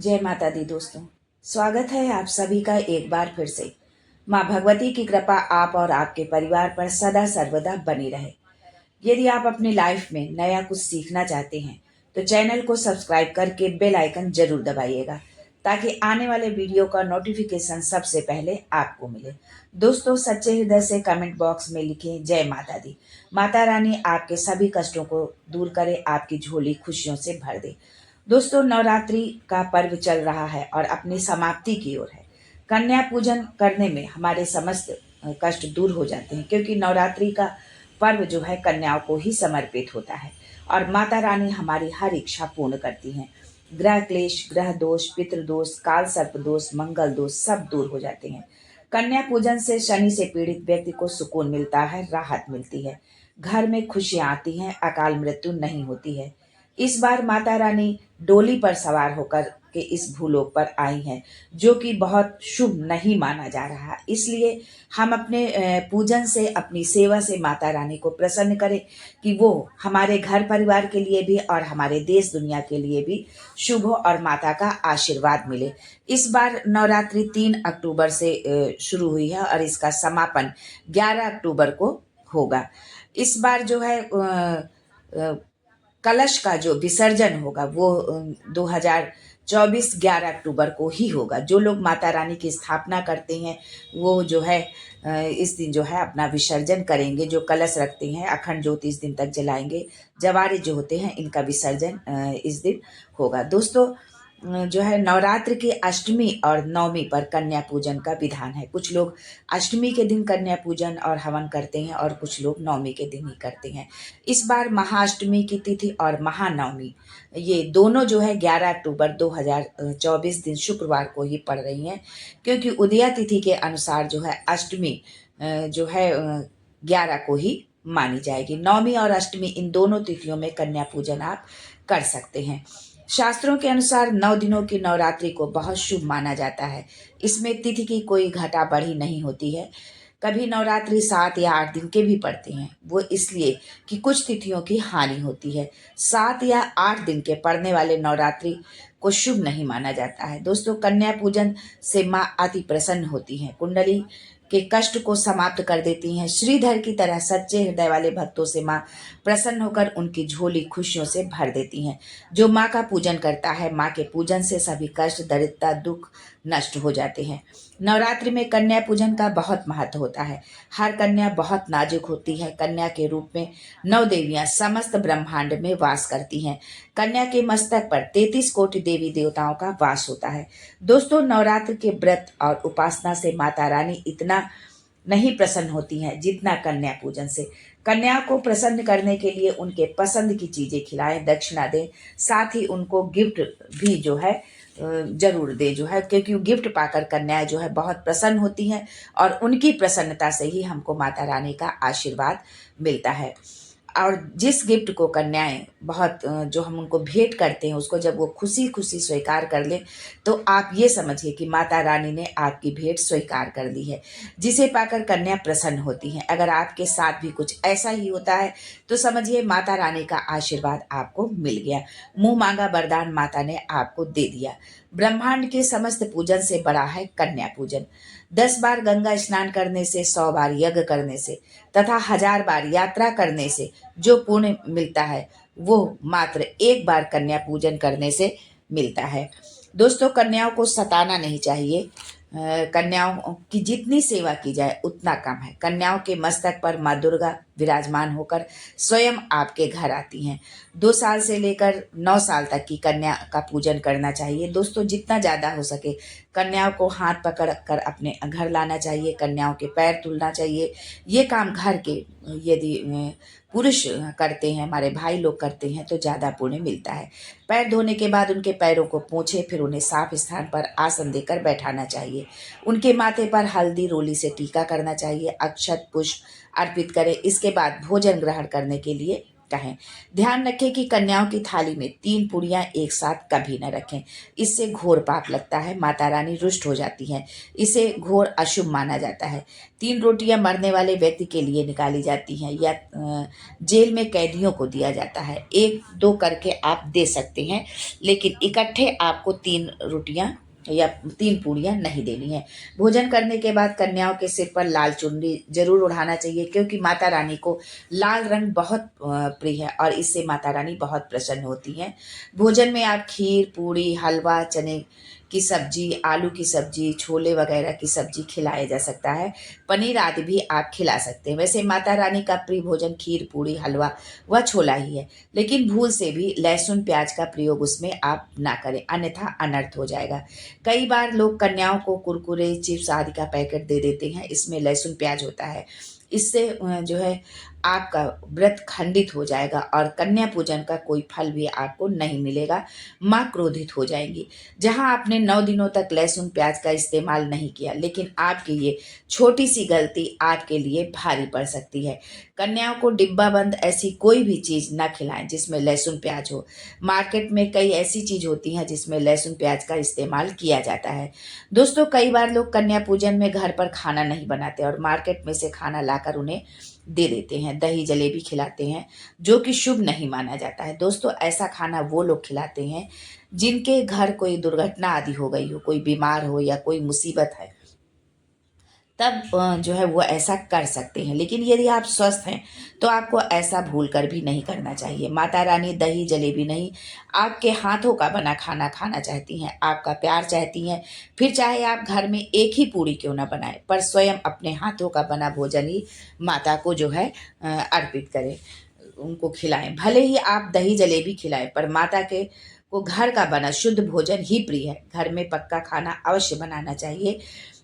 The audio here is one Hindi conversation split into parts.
जय माता दी दोस्तों। स्वागत है आप सभी का एक बार फिर से। माँ भगवती की कृपा आप और आपके परिवार पर सदा सर्वदा बनी रहे। यदि आप अपनी लाइफ में नया कुछ सीखना चाहते हैं तो चैनल को सब्सक्राइब करके बेल आइकन जरूर दबाइएगा ताकि आने वाले वीडियो का नोटिफिकेशन सबसे पहले आपको मिले। दोस्तों, सच्चे हृदय से कमेंट बॉक्स में लिखें जय माता दी। माता रानी आपके सभी कष्टों को दूर करे, आपकी झोली खुशियों से भर दे। दोस्तों, नवरात्रि का पर्व चल रहा है और अपनी समाप्ति की ओर है। कन्या पूजन करने में हमारे समस्त कष्ट दूर हो जाते हैं, क्योंकि नवरात्रि का पर्व जो है कन्याओं को ही समर्पित होता है और माता रानी हमारी हर इच्छा पूर्ण करती हैं। ग्रह क्लेश, ग्रह दोष, पितृ दोष, काल सर्प दोष, मंगल दोष सब दूर हो जाते हैं। कन्या पूजन से शनि से पीड़ित व्यक्ति को सुकून मिलता है, राहत मिलती है, घर में खुशियां आती हैं, अकाल मृत्यु नहीं होती है। इस बार माता रानी डोली पर सवार होकर के इस भूलोक पर आई हैं, जो कि बहुत शुभ नहीं माना जा रहा। इसलिए हम अपने पूजन से, अपनी सेवा से माता रानी को प्रसन्न करें कि वो हमारे घर परिवार के लिए भी और हमारे देश दुनिया के लिए भी शुभ हो और माता का आशीर्वाद मिले। इस बार नवरात्रि 3 अक्टूबर से शुरू हुई है और इसका समापन 11 अक्टूबर को होगा। इस बार जो है कलश का जो विसर्जन होगा वो 2024 11 अक्टूबर को ही होगा। जो लोग माता रानी की स्थापना करते हैं वो जो है इस दिन जो है अपना विसर्जन करेंगे। जो कलश रखते हैं अखंड ज्योति इस दिन तक जलाएंगे। जवारे जो होते हैं इनका विसर्जन इस दिन होगा। दोस्तों, जो है नवरात्र की अष्टमी और नवमी पर कन्या पूजन का विधान है। कुछ लोग अष्टमी के दिन कन्या पूजन और हवन करते हैं और कुछ लोग नवमी के दिन ही करते हैं। इस बार महाअष्टमी की तिथि और महानवमी ये दोनों जो है 11 अक्टूबर 2024 दिन शुक्रवार को ही पड़ रही हैं, क्योंकि उदया तिथि के अनुसार जो है अष्टमी जो है 11 को ही मानी जाएगी। नवमी और अष्टमी इन दोनों तिथियों में कन्या पूजन आप कर सकते हैं। शास्त्रों के अनुसार 9 दिनों की नवरात्रि को बहुत शुभ माना जाता है। इसमें तिथि की कोई घटा बढ़ी नहीं होती है। कभी नवरात्रि 7 या 8 दिन के भी पड़ते हैं, वो इसलिए कि कुछ तिथियों की हानि होती है। 7 या 8 दिन के पड़ने वाले नवरात्रि को शुभ नहीं माना जाता है। दोस्तों, कन्या पूजन से माँ अति प्रसन्न होती हैं, कुंडली के कष्ट को समाप्त कर देती हैं। श्रीधर की तरह सच्चे हृदय वाले भक्तों से माँ प्रसन्न होकर उनकी झोली खुशियों से भर देती हैं। जो माँ का पूजन करता है, माँ के पूजन से सभी कष्ट, दरिद्रता, दुख नष्ट हो जाते हैं। नवरात्रि में कन्या पूजन का बहुत महत्व होता है। हर कन्या बहुत नाजुक होती है। कन्या के रूप में 9 देवियां समस्त ब्रह्मांड में वास करती हैं। कन्या के मस्तक पर 33 कोटि देवी देवताओं का वास होता है। दोस्तों, नवरात्र के व्रत और उपासना से माता रानी इतना नहीं प्रसन्न होती हैं जितना कन्या पूजन से। कन्या को प्रसन्न करने के लिए उनके पसंद की चीजें खिलाएं, दक्षिणा दें, साथ ही उनको गिफ्ट भी जो है जरूर दे जो है, क्योंकि गिफ्ट पाकर कन्याएं जो है बहुत प्रसन्न होती हैं और उनकी प्रसन्नता से ही हमको माता रानी का आशीर्वाद मिलता है। और जिस गिफ्ट को कन्याएं बहुत जो हम उनको भेंट करते हैं उसको जब वो खुशी खुशी स्वीकार कर ले तो आप ये समझिए कि माता रानी ने आपकी भेंट स्वीकार कर ली है, जिसे पाकर कन्या प्रसन्न होती हैं। अगर आपके साथ भी कुछ ऐसा ही होता है तो समझिए माता रानी का आशीर्वाद आपको मिल गया। मुंह मांगा वरदान माता ने आपको दे दिया। ब्रह्मांड के समस्त पूजन से बड़ा है कन्या पूजन। 10 बार गंगा स्नान करने से, 100 बार यज्ञ करने से तथा 1000 बार यात्रा करने से जो पुण्य मिलता है वो मात्र एक बार कन्या पूजन करने से मिलता है। दोस्तों, कन्याओं को सताना नहीं चाहिए। कन्याओं की जितनी सेवा की जाए उतना कम है। कन्याओं के मस्तक पर माँ दुर्गा विराजमान होकर स्वयं आपके घर आती हैं। 2 साल से लेकर 9 साल तक की कन्या का पूजन करना चाहिए। दोस्तों, जितना ज़्यादा हो सके कन्याओं को हाथ पकड़ कर अपने घर लाना चाहिए, कन्याओं के पैर धुलना चाहिए। ये काम घर के यदि पुरुष करते हैं, हमारे भाई लोग करते हैं तो ज़्यादा पुण्य मिलता है। पैर धोने के बाद उनके पैरों को पोंछे, फिर उन्हें साफ स्थान पर आसन देकर बैठाना चाहिए। उनके माथे पर हल्दी रोली से टीका करना चाहिए, अक्षत पुष्प अर्पित करें। इसके बाद भोजन ग्रहण करने के लिए कहें। ध्यान रखें कि कन्याओं की थाली में 3 पूड़ियाँ एक साथ कभी न रखें। इससे घोर पाप लगता है, माता रानी रुष्ट हो जाती हैं। इसे घोर अशुभ माना जाता है। 3 रोटियां मरने वाले व्यक्ति के लिए निकाली जाती हैं या जेल में कैदियों को दिया जाता है। 1-2 करके आप दे सकते हैं, लेकिन इकट्ठे आपको 3 रोटियां या 3 पूड़ियाँ नहीं देनी है। भोजन करने के बाद कन्याओं के सिर पर लाल चुनरी ज़रूर ओढ़ाना चाहिए, क्योंकि माता रानी को लाल रंग बहुत प्रिय है और इससे माता रानी बहुत प्रसन्न होती हैं। भोजन में आप खीर, पूड़ी, हलवा, चने की सब्जी, आलू की सब्जी, छोले वगैरह की सब्जी खिलाया जा सकता है। पनीर आदि भी आप खिला सकते हैं। वैसे माता रानी का प्रिय भोजन खीर, पूड़ी, हलवा व छोला ही है, लेकिन भूल से भी लहसुन प्याज का प्रयोग उसमें आप ना करें, अन्यथा अनर्थ हो जाएगा। कई बार लोग कन्याओं को कुरकुरे, चिप्स आदि का पैकेट दे देते हैं, इसमें लहसुन प्याज होता है। इससे जो है आपका व्रत खंडित हो जाएगा और कन्या पूजन का कोई फल भी आपको नहीं मिलेगा। माँ क्रोधित हो जाएंगी। जहाँ आपने 9 दिनों तक लहसुन प्याज का इस्तेमाल नहीं किया, लेकिन आपकी ये छोटी सी गलती आपके लिए भारी पड़ सकती है। कन्याओं को डिब्बा बंद ऐसी कोई भी चीज़ ना खिलाएं जिसमें लहसुन प्याज हो। मार्केट में कई ऐसी चीज़ होती हैं जिसमें लहसुन प्याज का इस्तेमाल किया जाता है। दोस्तों, कई बार लोग कन्या पूजन में घर पर खाना नहीं बनाते और मार्केट में से खाना लाकर उन्हें दे देते हैं। दही जलेबी खिलाते हैं, जो कि शुभ नहीं माना जाता है। दोस्तों, ऐसा खाना वो लोग खिलाते हैं जिनके घर कोई दुर्घटना आदि हो गई हो, कोई बीमार हो या कोई मुसीबत है, तब जो है वो ऐसा कर सकते हैं। लेकिन यदि आप स्वस्थ हैं तो आपको ऐसा भूल कर भी नहीं करना चाहिए। माता रानी दही जलेबी नहीं, आपके हाथों का बना खाना खाना चाहती हैं, आपका प्यार चाहती हैं। फिर चाहे आप घर में एक ही पूड़ी क्यों ना बनाएं, पर स्वयं अपने हाथों का बना भोजन ही माता को जो है अर्पित करें, उनको खिलाएं। भले ही आप दही जलेबी खिलाएं, पर माता के को घर का बना शुद्ध भोजन ही प्रिय है। घर में पक्का खाना अवश्य बनाना चाहिए,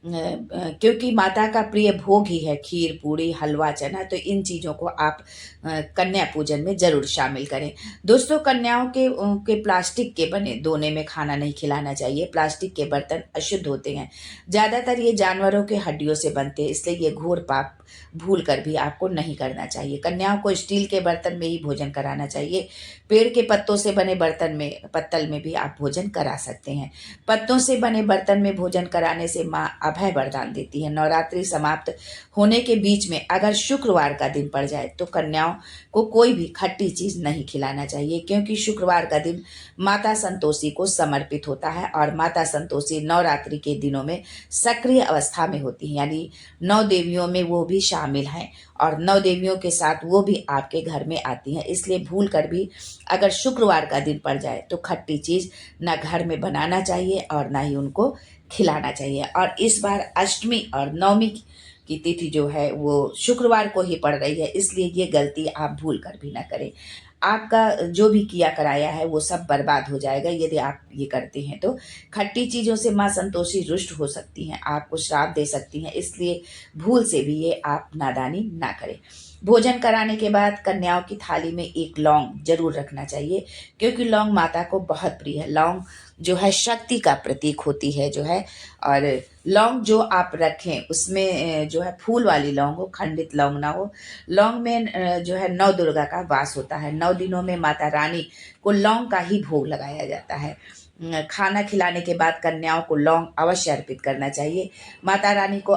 क्योंकि माता का प्रिय भोग ही है खीर, पूड़ी, हलवा, चना। तो इन चीज़ों को आप कन्या पूजन में ज़रूर शामिल करें। दोस्तों, कन्याओं के प्लास्टिक के बने दोने में खाना नहीं खिलाना चाहिए। प्लास्टिक के बर्तन अशुद्ध होते हैं। ज़्यादातर ये जानवरों के हड्डियों से बनते हैं, इसलिए ये घोर पाप भूल कर भी आपको नहीं करना चाहिए। कन्याओं को स्टील के बर्तन में ही भोजन कराना चाहिए। पेड़ के पत्तों से बने पत्तल में भी आप भोजन करा सकते हैं। पत्तों से बने बर्तन में भोजन कराने से माँ अभय वरदान देती है। नवरात्रि समाप्त होने के बीच में अगर शुक्रवार का दिन पड़ जाए तो कन्याओं को कोई भी खट्टी चीज नहीं खिलाना चाहिए, क्योंकि शुक्रवार का दिन माता संतोषी को समर्पित होता है और माता संतोषी नवरात्रि के दिनों में सक्रिय अवस्था में होती है, यानी 9 देवियों में वो भी शामिल हैं और 9 देवियों के साथ वो भी आपके घर में आती हैं। इसलिए भूल कर भी अगर शुक्रवार का दिन पड़ जाए तो खट्टी चीज ना घर में बनाना चाहिए और ना ही उनको खिलाना चाहिए। और इस बार अष्टमी और नवमी की तिथि जो है वो शुक्रवार को ही पड़ रही है, इसलिए ये गलती आप भूल कर भी ना करें। आपका जो भी किया कराया है वो सब बर्बाद हो जाएगा यदि आप ये करते हैं तो। खट्टी चीज़ों से माँ संतोषी रुष्ट हो सकती हैं, आपको श्राप दे सकती हैं, इसलिए भूल से भी ये आप नादानी ना करें। भोजन कराने के बाद कन्याओं की थाली में एक लौंग जरूर रखना चाहिए, क्योंकि लौंग माता को बहुत प्रिय है। लौंग जो है शक्ति का प्रतीक होती है जो है। और लौंग जो आप रखें उसमें जो है फूल वाली लौंग हो, खंडित लौंग ना हो। लौंग में जो है 9 दुर्गा का वास होता है। 9 दिनों में माता रानी को लौंग का ही भोग लगाया जाता है। खाना खिलाने के बाद कन्याओं को लौंग अवश्य अर्पित करना चाहिए। माता रानी को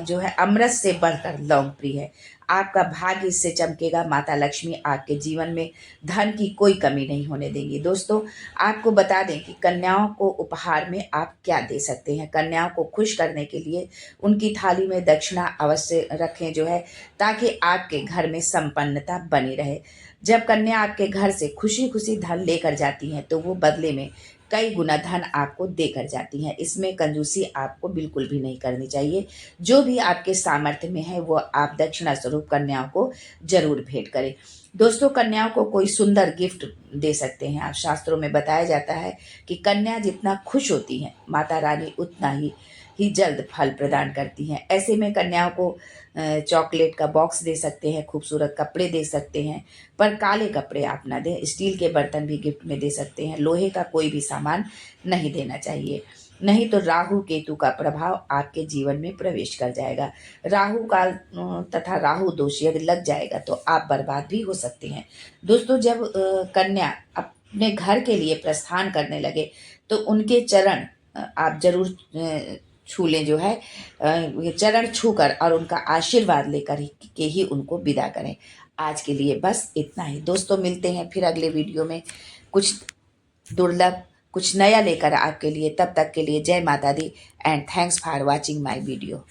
जो है अमृत से बढ़कर लौंग प्रिय है। आपका भाग्य इससे चमकेगा। माता लक्ष्मी आपके जीवन में धन की कोई कमी नहीं होने देंगी। दोस्तों, आपको बता दें कि कन्याओं को उपहार में आप क्या दे सकते हैं। कन्याओं को खुश करने के लिए उनकी थाली में दक्षिणा अवश्य रखें जो है, ताकि आपके घर में संपन्नता बनी रहे। जब कन्या आपके घर से खुशी खुशी धन लेकर जाती हैं तो वो बदले में कई गुना धन आपको देकर जाती हैं। इसमें कंजूसी आपको बिल्कुल भी नहीं करनी चाहिए। जो भी आपके सामर्थ्य में है वो आप दक्षिणा स्वरूप कन्याओं को जरूर भेंट करें। दोस्तों, कन्याओं को कोई सुंदर गिफ्ट दे सकते हैं आप। शास्त्रों में बताया जाता है कि कन्या जितना खुश होती है माता रानी उतना ही जल्द फल प्रदान करती हैं। ऐसे में कन्याओं को चॉकलेट का बॉक्स दे सकते हैं, खूबसूरत कपड़े दे सकते हैं, पर काले कपड़े आप ना दें। स्टील के बर्तन भी गिफ्ट में दे सकते हैं। लोहे का कोई भी सामान नहीं देना चाहिए। नहीं तो राहु केतु का प्रभाव आपके जीवन में प्रवेश कर जाएगा। राहु काल तथा राहु दोष यदि लग जाएगा तो आप बर्बाद भी हो सकते हैं। दोस्तों, जब कन्या अपने घर के लिए प्रस्थान करने लगे तो उनके चरण आप जरूर छू लें, जो है चरण छूकर और उनका आशीर्वाद लेकर के ही उनको विदा करें। आज के लिए बस इतना ही दोस्तों, मिलते हैं फिर अगले वीडियो में कुछ दुर्लभ, कुछ नया लेकर आपके लिए। तब तक के लिए जय माता दी and thanks for watching my video.